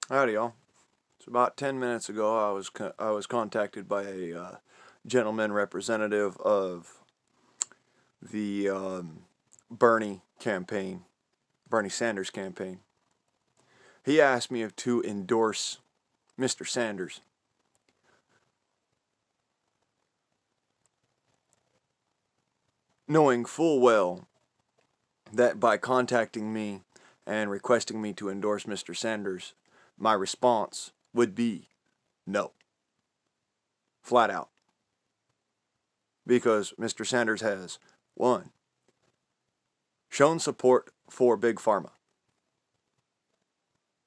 Howdy, y'all. So about 10 minutes ago, I was contacted by a gentleman representative of the Bernie Sanders campaign. He asked me to endorse Mr. Sanders. Knowing full well that by contacting me and requesting me to endorse Mr. Sanders, my response would be no. Flat out. Because Mr. Sanders has, 1, shown support for Big Pharma,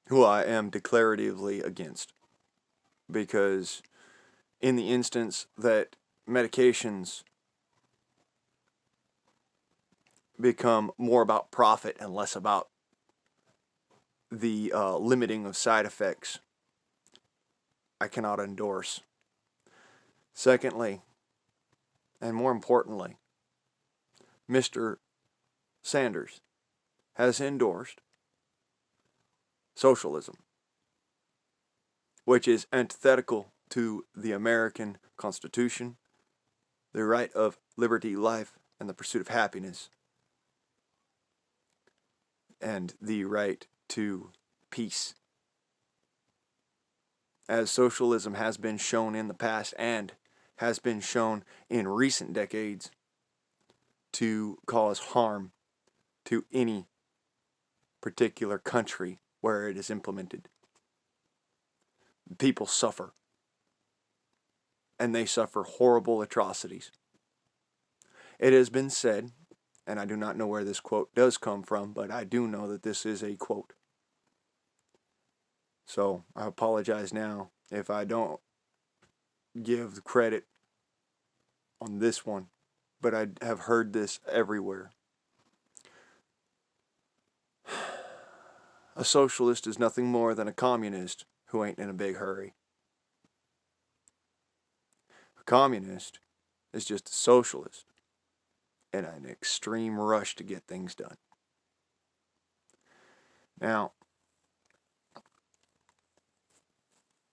who I am declaratively against. Because in the instance that medications become more about profit and less about the limiting of side effects, I cannot endorse. Secondly, and more importantly, Mr. Sanders has endorsed socialism, which is antithetical to the American Constitution, the right of liberty, life, and the pursuit of happiness, and the right to peace. As socialism has been shown in the past and has been shown in recent decades to cause harm to any particular country where it is implemented. People suffer, and they suffer horrible atrocities. It has been said, and I do not know where this quote does come from, but I do know that this is a quote. So I apologize now if I don't give the credit on this one, but I have heard this everywhere. A socialist is nothing more than a communist who ain't in a big hurry. A communist is just a socialist in an extreme rush to get things done. Now,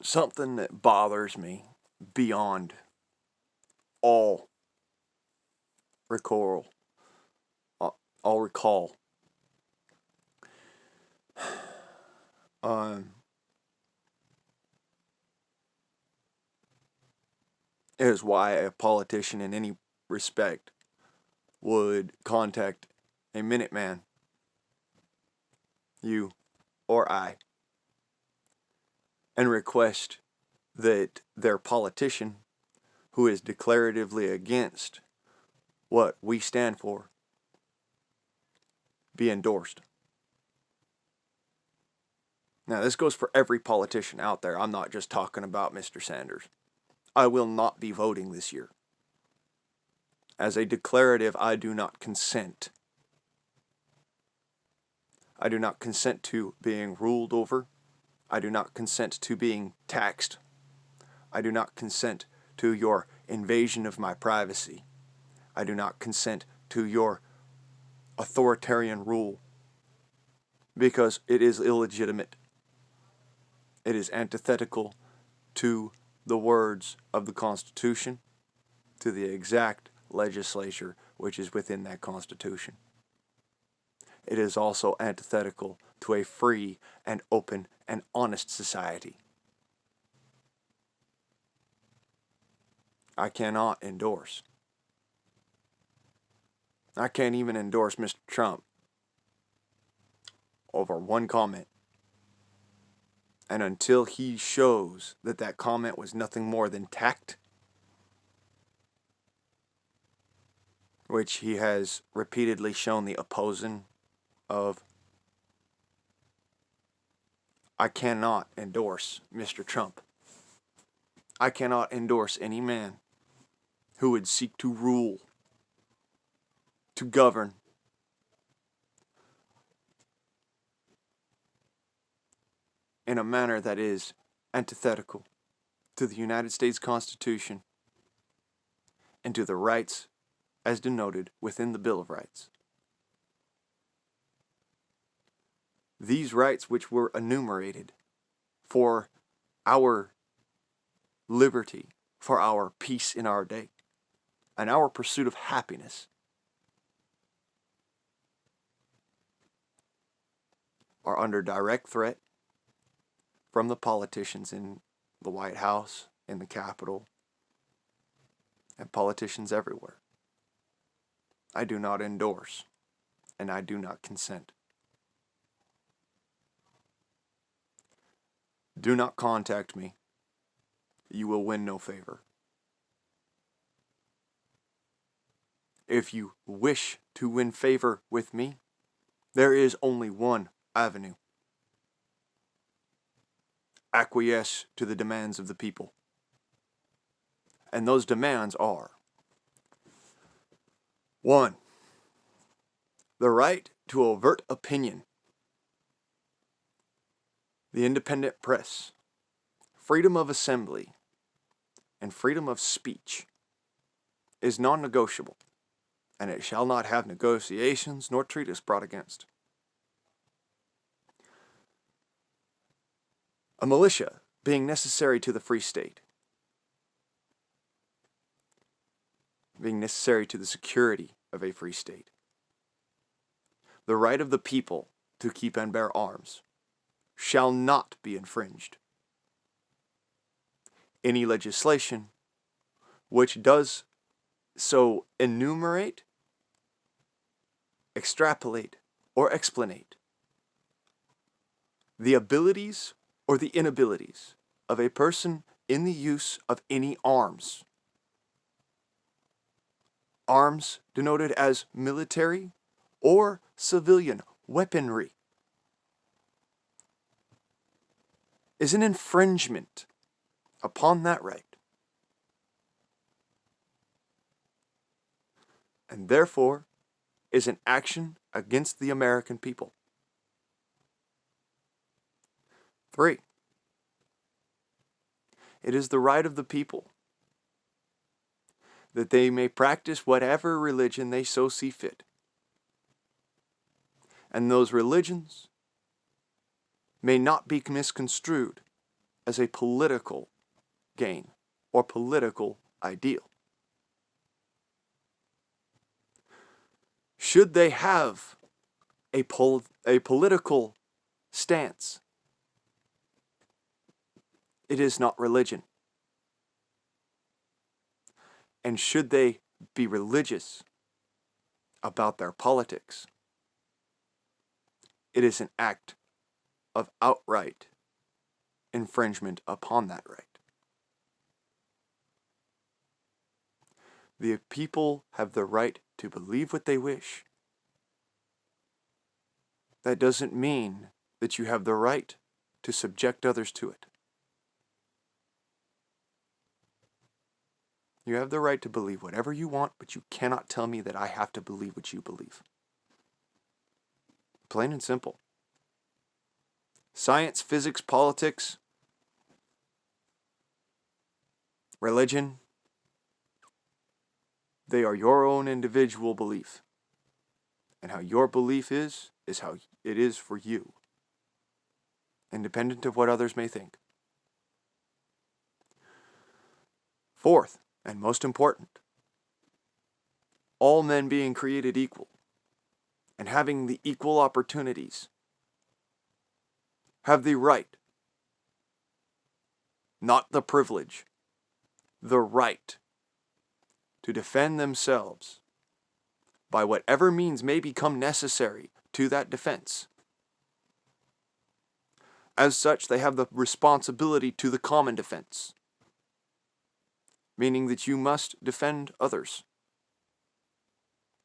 something that bothers me beyond all recall, is why a politician in any respect would contact a Minuteman, you or I, and request that their politician, who is declaratively against what we stand for, be endorsed. Now, this goes for every politician out there. I'm not just talking about Mr. Sanders. I will not be voting this year. As a declarative, I do not consent. I do not consent to being ruled over. I do not consent to being taxed. I do not consent to your invasion of my privacy. I do not consent to your authoritarian rule, because it is illegitimate. It is antithetical to the words of the Constitution, to the exact legislature which is within that Constitution. It is also antithetical to a free and open and honest society. I cannot endorse. I can't even endorse Mr. Trump over one comment. And until he shows that that comment was nothing more than tact, which he has repeatedly shown the opposing of, I cannot endorse Mr. Trump. I cannot endorse any man who would seek to rule, to govern, in a manner that is antithetical to the United States Constitution and to the rights as denoted within the Bill of Rights. These rights which were enumerated for our liberty, for our peace in our day, and our pursuit of happiness are under direct threat from the politicians in the White House, in the Capitol, and politicians everywhere. I do not endorse, and I do not consent. Do not contact me. You will win no favor. If you wish to win favor with me, there is only one avenue. Acquiesce to the demands of the people. And those demands are: 1. The right to overt opinion, the independent press, freedom of assembly, and freedom of speech is non-negotiable, and it shall not have negotiations nor treaties brought against. A militia being necessary to the free state, being necessary to the security of a free state. The right of the people to keep and bear arms shall not be infringed. Any legislation which does so enumerate, extrapolate, or explanate the abilities or the inabilities of a person in the use of any arms. Arms denoted as military or civilian weaponry is an infringement upon that right, and therefore is an action against the American people. 3. It is the right of the people that they may practice whatever religion they so see fit. And those religions may not be misconstrued as a political gain or political ideal. Should they have a political stance, it is not religion. And should they be religious about their politics, it is an act of outright infringement upon that right. The people have the right to believe what they wish. That doesn't mean that you have the right to subject others to it. You have the right to believe whatever you want, but you cannot tell me that I have to believe what you believe. Plain and simple. Science, physics, politics, religion, they are your own individual belief. And how your belief is how it is for you, independent of what others may think. 4th, and most important, all men being created equal and having the equal opportunities have the right, not the privilege, the right to defend themselves by whatever means may become necessary to that defense. As such, they have the responsibility to the common defense, meaning that you must defend others.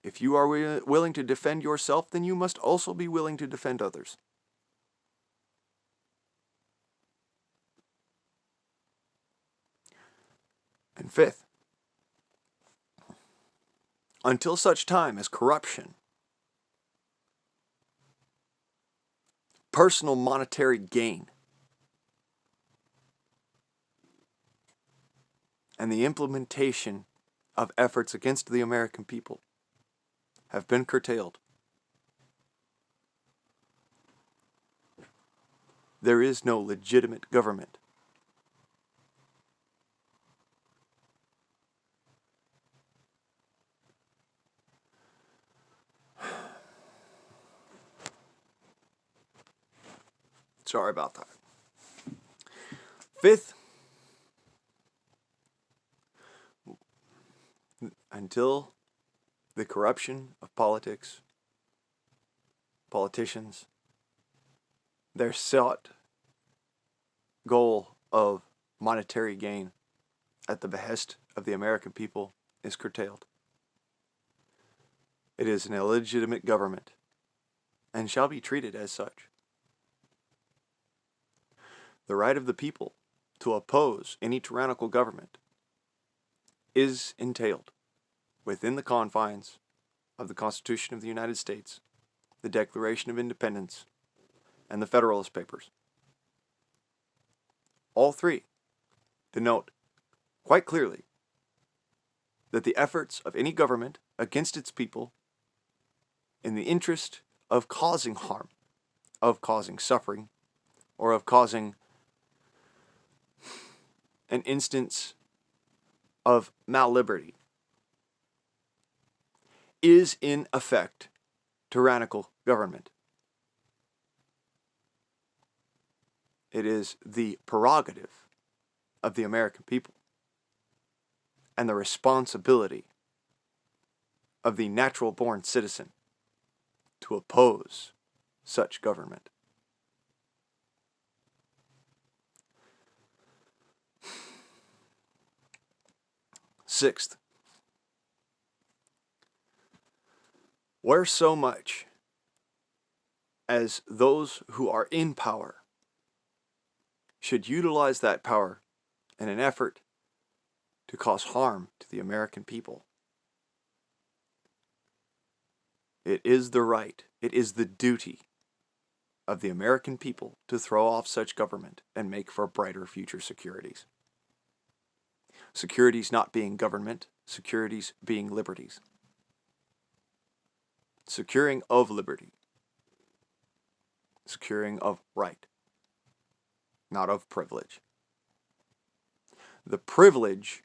If you are willing to defend yourself, then you must also be willing to defend others. And 5th, until such time as corruption, personal monetary gain, and the implementation of efforts against the American people have been curtailed. There is no legitimate government. Sorry about that. Fifth, until the corruption of politicians, their sought goal of monetary gain at the behest of the American people is curtailed. It is an illegitimate government and shall be treated as such. The right of the people to oppose any tyrannical government is entailed within the confines of the Constitution of the United States, the Declaration of Independence, and the Federalist Papers. All three denote quite clearly that the efforts of any government against its people in the interest of causing harm, of causing suffering, or of causing an instance of malliberty is in effect tyrannical government. It is the prerogative of the American people and the responsibility of the natural-born citizen to oppose such government. Sixth, where so much as those who are in power should utilize that power in an effort to cause harm to the American people, it is the right, it is the duty of the American people to throw off such government and make for brighter future securities. Securities not being government, securities being liberties. Securing of liberty. Securing of right, not of privilege. The privilege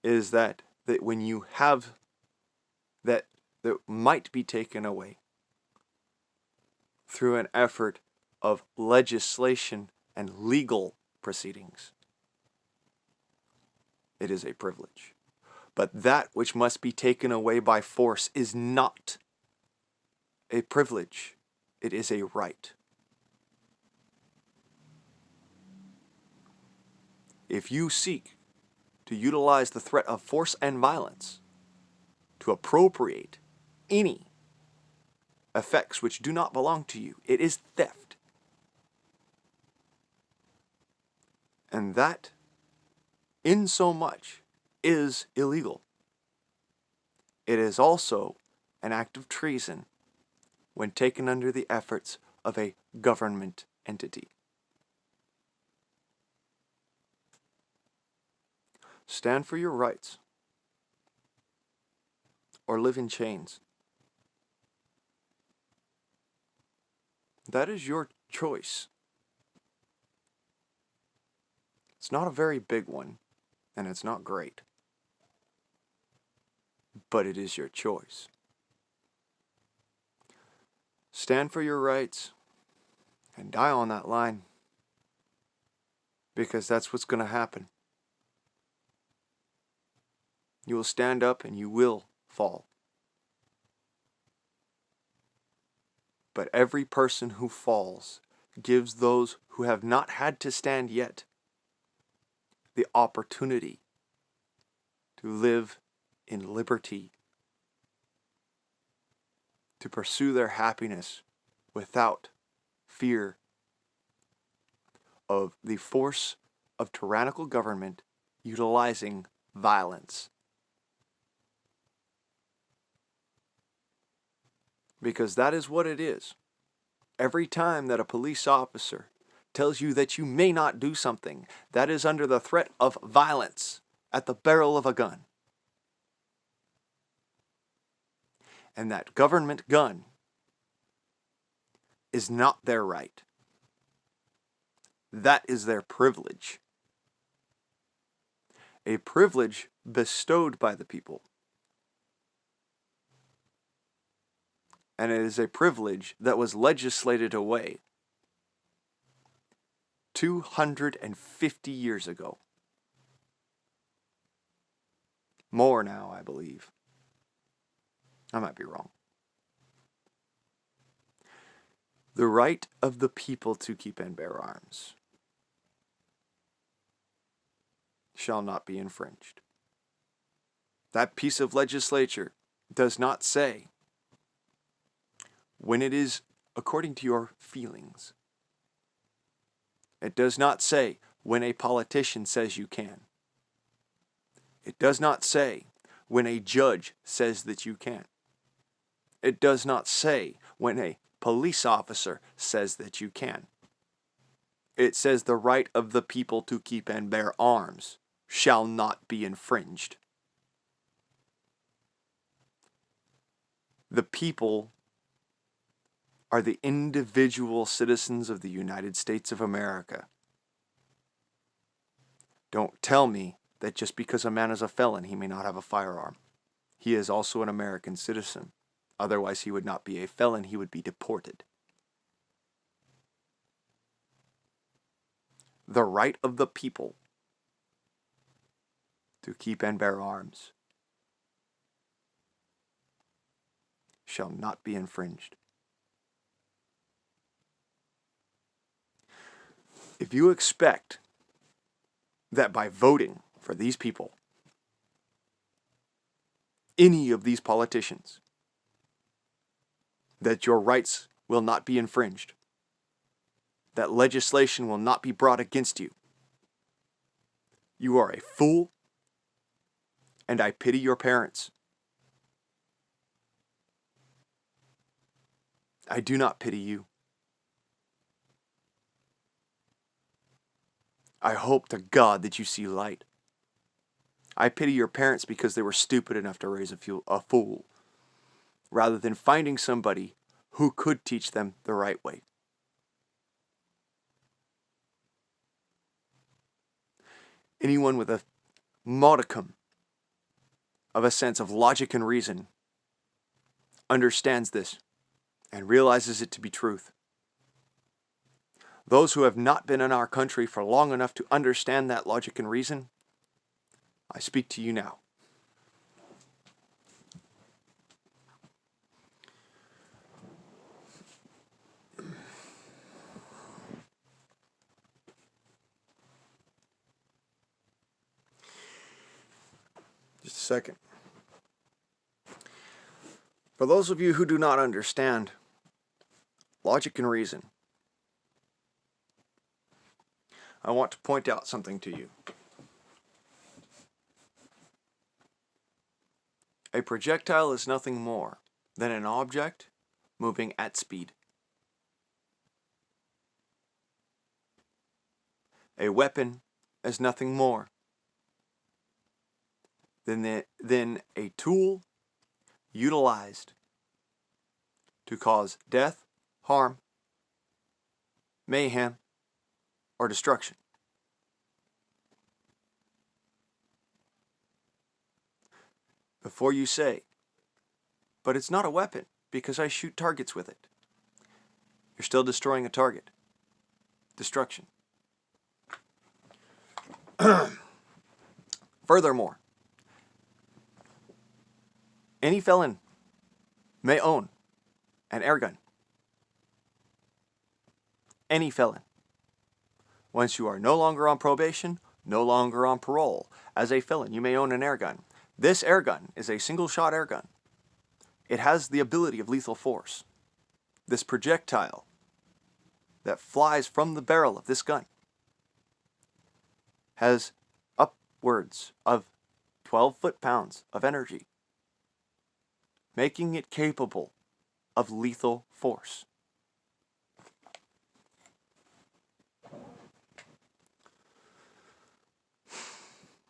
is that when you have that might be taken away through an effort of legislation and legal proceedings, it is a privilege. But that which must be taken away by force is not a privilege. It is a right. If you seek to utilize the threat of force and violence to appropriate any effects which do not belong to you, it is theft. And that, in so much, is illegal. It is also an act of treason when taken under the efforts of a government entity. Stand for your rights, or live in chains. That is your choice. It's not a very big one, and it's not great, but it is your choice. Stand for your rights and die on that line, because that's what's going to happen. You will stand up and you will fall. But every person who falls gives those who have not had to stand yet the opportunity to live in liberty, to pursue their happiness without fear of the force of tyrannical government utilizing violence. Because that is what it is. Every time that a police officer tells you that you may not do something, that is under the threat of violence at the barrel of a gun. And that government gun is not their right. That is their privilege. A privilege bestowed by the people. And it is a privilege that was legislated away 250 years ago. More now, I believe. I might be wrong. The right of the people to keep and bear arms shall not be infringed. That piece of legislature does not say when it is according to your feelings. It does not say when a politician says you can. It does not say when a judge says that you can. It does not say when a police officer says that you can. It says the right of the people to keep and bear arms shall not be infringed. The people are the individual citizens of the United States of America. Don't tell me that just because a man is a felon, he may not have a firearm. He is also an American citizen. Otherwise, he would not be a felon, he would be deported. The right of the people to keep and bear arms shall not be infringed. If you expect that by voting for these people, any of these politicians, that your rights will not be infringed, that legislation will not be brought against you, you are a fool, and I pity your parents. I do not pity you. I hope to God that you see light. I pity your parents because they were stupid enough to raise a fool, rather than finding somebody who could teach them the right way. Anyone with a modicum of a sense of logic and reason understands this and realizes it to be truth. Those who have not been in our country for long enough to understand that logic and reason, I speak to you now. Just a second. For those of you who do not understand logic and reason, I want to point out something to you. A projectile is nothing more than an object moving at speed. A weapon is nothing more than a tool utilized to cause death, harm, mayhem, or destruction. Before you say, but it's not a weapon because I shoot targets with it, you're still destroying a target. Destruction. Furthermore, any felon may own an air gun. Any felon. Once you are no longer on probation, no longer on parole, as a felon, you may own an air gun. This air gun is a single-shot air gun. It has the ability of lethal force. This projectile that flies from the barrel of this gun has upwards of 12 foot-pounds of energy, making it capable of lethal force.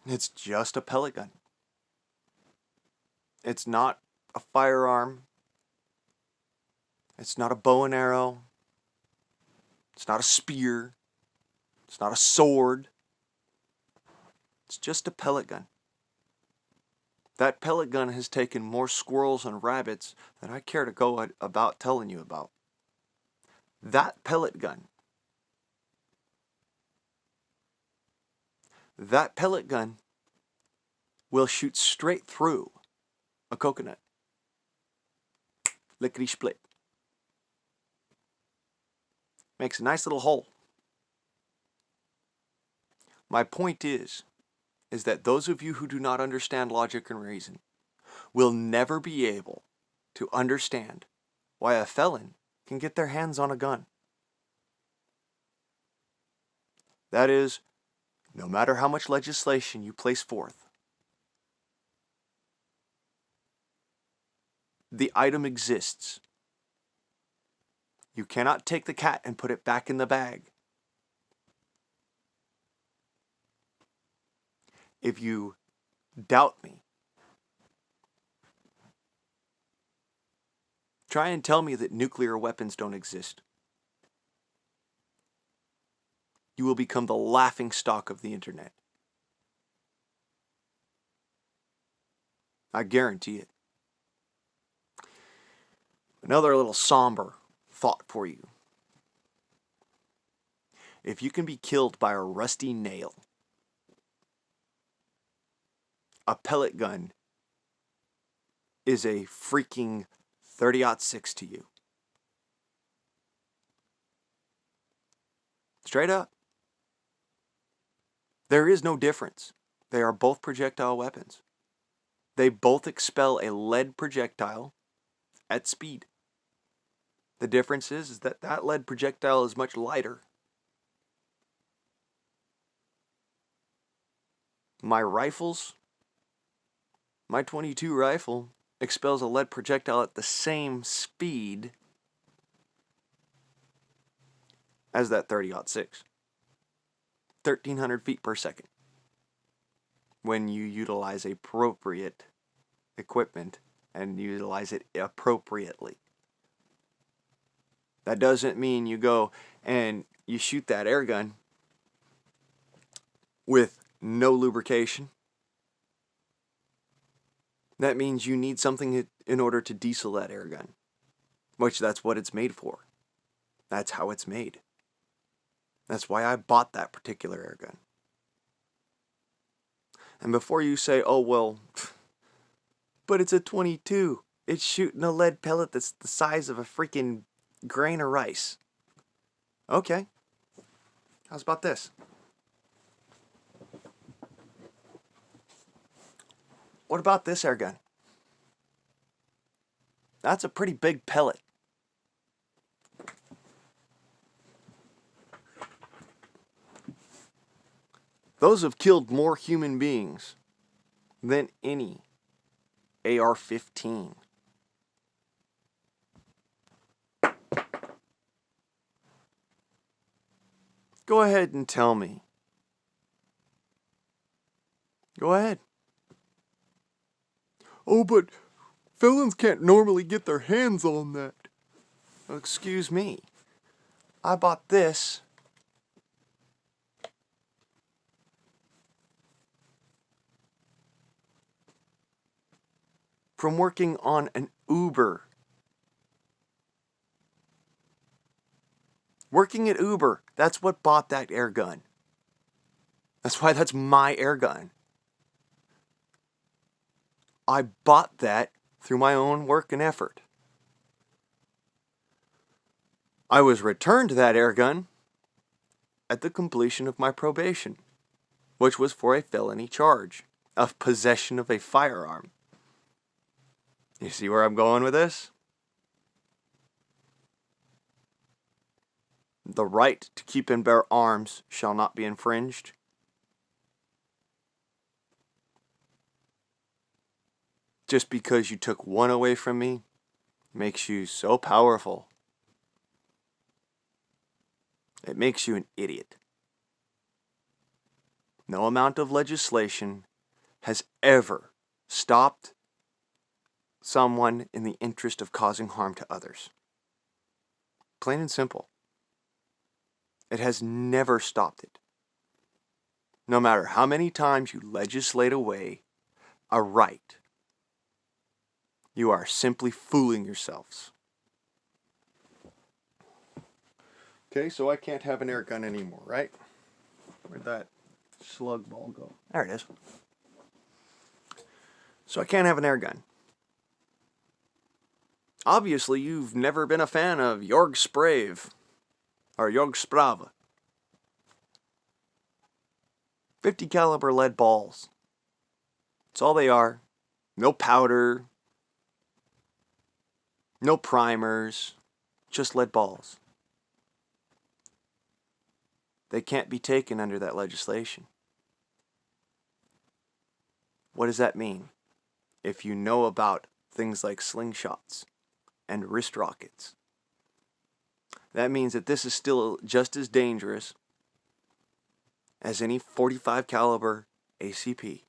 It's just a pellet gun. It's not a firearm. It's not a bow and arrow. It's not a spear. It's not a sword. It's just a pellet gun. That pellet gun has taken more squirrels and rabbits than I care to go about telling you about. That pellet gun will shoot straight through a coconut. Lickety split. Makes a nice little hole. My point is that those of you who do not understand logic and reason will never be able to understand why a felon can get their hands on a gun. That is, no matter how much legislation you place forth, the item exists. You cannot take the cat and put it back in the bag. If you doubt me, try and tell me that nuclear weapons don't exist. You will become the laughingstock of the internet. I guarantee it. Another little somber thought for you. If you can be killed by a rusty nail, a pellet gun is a freaking 30-06 to you. Straight up. There is no difference. They are both projectile weapons. They both expel a lead projectile at speed. The difference is that that lead projectile is much lighter. My rifles, my .22 rifle expels a lead projectile at the same speed as that 30-06. 1,300 feet per second. When you utilize appropriate equipment and utilize it appropriately. That doesn't mean you go and you shoot that air gun with no lubrication. That means you need something in order to diesel that air gun, which that's what it's made for. That's how it's made. That's why I bought that particular air gun. And before you say, oh, well, but it's a .22. It's shooting a lead pellet that's the size of a freaking grain of rice. Okay. How's about this? What about this air gun? That's a pretty big pellet. Those have killed more human beings than any AR-15. Go ahead and tell me. Go ahead. Oh, but felons can't normally get their hands on that. Well, excuse me. I bought this from working on an Uber. Working at Uber, that's what bought that air gun. That's why that's my air gun. I bought that through my own work and effort. I was returned that air gun at the completion of my probation, which was for a felony charge of possession of a firearm. You see where I'm going with this? The right to keep and bear arms shall not be infringed. Just because you took one away from me makes you so powerful. It makes you an idiot. No amount of legislation has ever stopped someone in the interest of causing harm to others. Plain and simple. It has never stopped it. No matter how many times you legislate away a right, you are simply fooling yourselves. Okay, so I can't have an air gun anymore, right? Where'd that slug ball go? There it is. So I can't have an air gun. Obviously, you've never been a fan of Jorg Sprave or Jorg Sprave. 50 caliber lead balls. That's all they are. No powder. No primers. Just lead balls. They can't be taken under that legislation. What does that mean? If you know about things like slingshots and wrist rockets, that means that this is still just as dangerous as any 45 caliber ACP.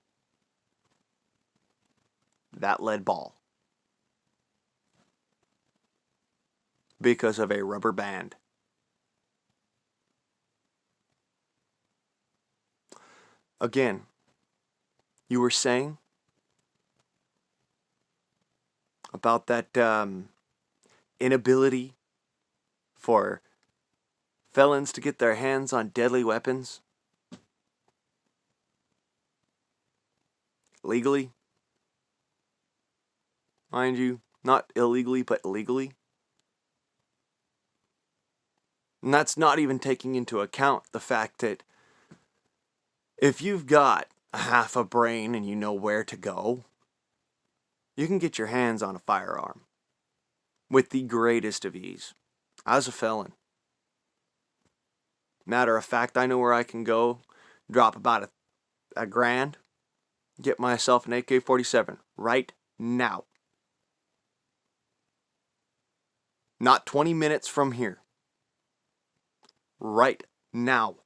That lead ball. Because of a rubber band. Again, you were saying about that inability for felons to get their hands on deadly weapons legally. Mind you, not illegally, but legally. And that's not even taking into account the fact that if you've got a half a brain and you know where to go, you can get your hands on a firearm with the greatest of ease. I was a felon. Matter of fact, I know where I can go, drop about a grand, get myself an AK-47 right now. Not 20 minutes from here. Right now.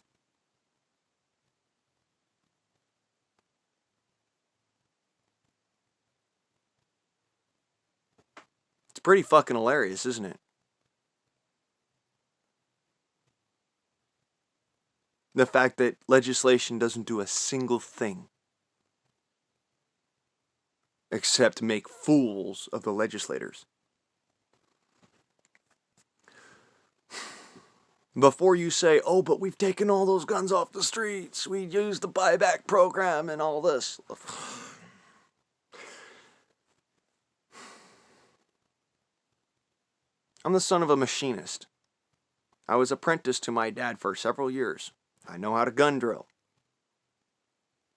It's pretty fucking hilarious, isn't it? The fact that legislation doesn't do a single thing except make fools of the legislators. Before you say, oh, but we've taken all those guns off the streets, we used the buyback program and all this. I'm the son of a machinist. I was apprenticed to my dad for several years. I know how to gun drill.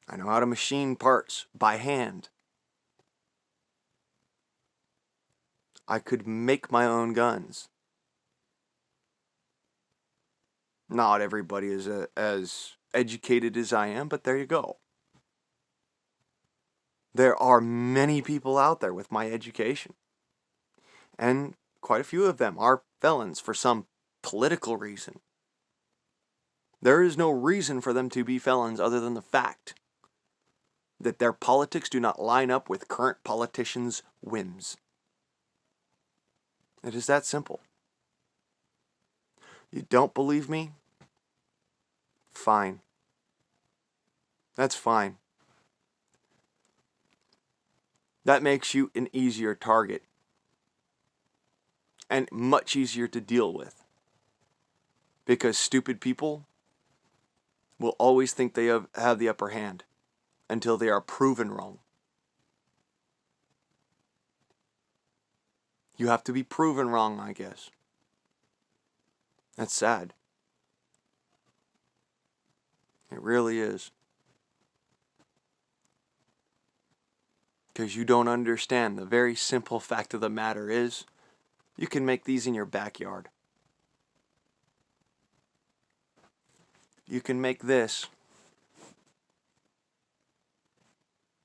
I know how to machine parts by hand. I could make my own guns. Not everybody is as educated as I am, but there you go. There are many people out there with my education. And quite a few of them are felons for some political reason. There is no reason for them to be felons other than the fact that their politics do not line up with current politicians' whims. It is that simple. You don't believe me? Fine. That's fine. That makes you an easier target. And much easier to deal with. Because stupid people will always think they have the upper hand until they are proven wrong. You have to be proven wrong, I guess. That's sad. It really is. Because you don't understand. The very simple fact of the matter is, you can make these in your backyard. You can make this.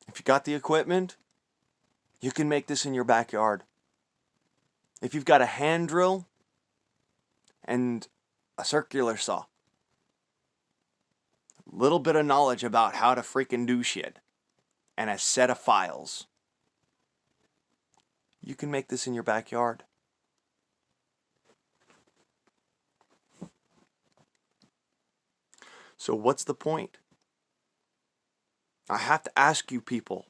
If you got the equipment, you can make this in your backyard. If you've got a hand drill and a circular saw, a little bit of knowledge about how to freaking do shit, and a set of files, you can make this in your backyard. So what's the point? I have to ask you people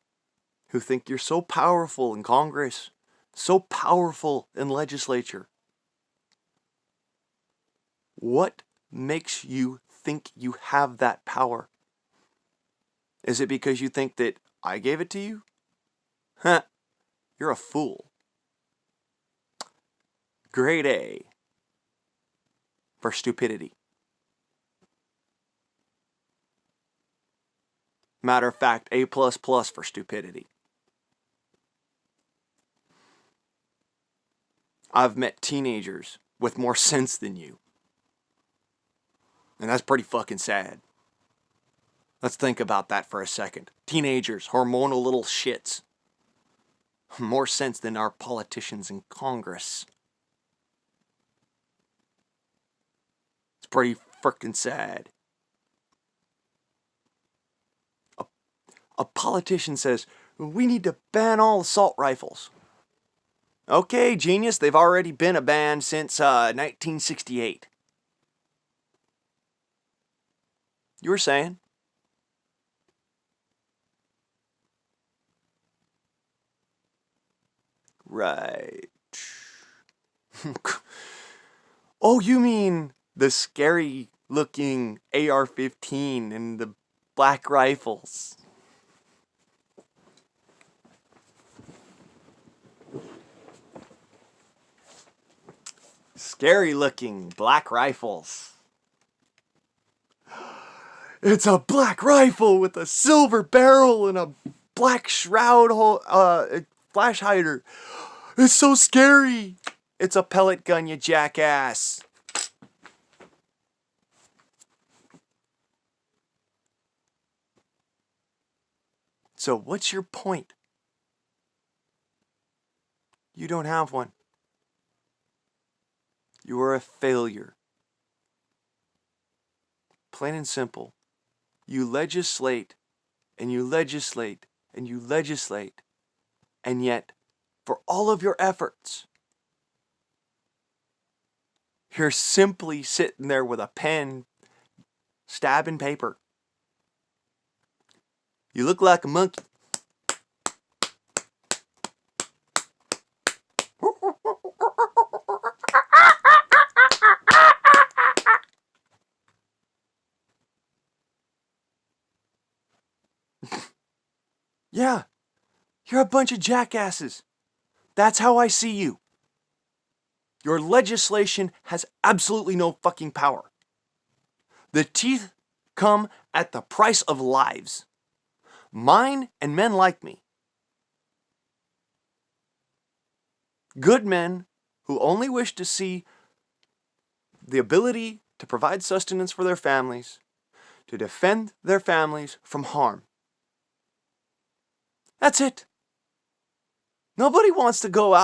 who think you're so powerful in Congress, so powerful in legislature, what makes you think you have that power? Is it because you think that I gave it to you? Huh, you're a fool. Grade A for stupidity. Matter of fact, A++ for stupidity. I've met teenagers with more sense than you. And that's pretty fucking sad. Let's think about that for a second. Teenagers, hormonal little shits. More sense than our politicians in Congress. It's pretty frickin' sad. A politician says, we need to ban all assault rifles. Okay, genius, they've already been a ban since 1968. You were saying? Right. Oh, you mean the scary looking AR-15 and the black rifles. Scary looking black rifles. It's a black rifle with a silver barrel and a black shroud flash hider. It's so scary. It's a pellet gun, you jackass. So what's your point? You don't have one. You are a failure. Plain and simple. You legislate and you legislate and you legislate, and yet, for all of your efforts, you're simply sitting there with a pen, stabbing paper. You look like a monkey. Yeah, you're a bunch of jackasses. That's how I see you. Your legislation has absolutely no fucking power. The teeth come at the price of lives. Mine and men like me. Good men who only wish to see the ability to provide sustenance for their families, to defend their families from harm. That's it. Nobody wants to go out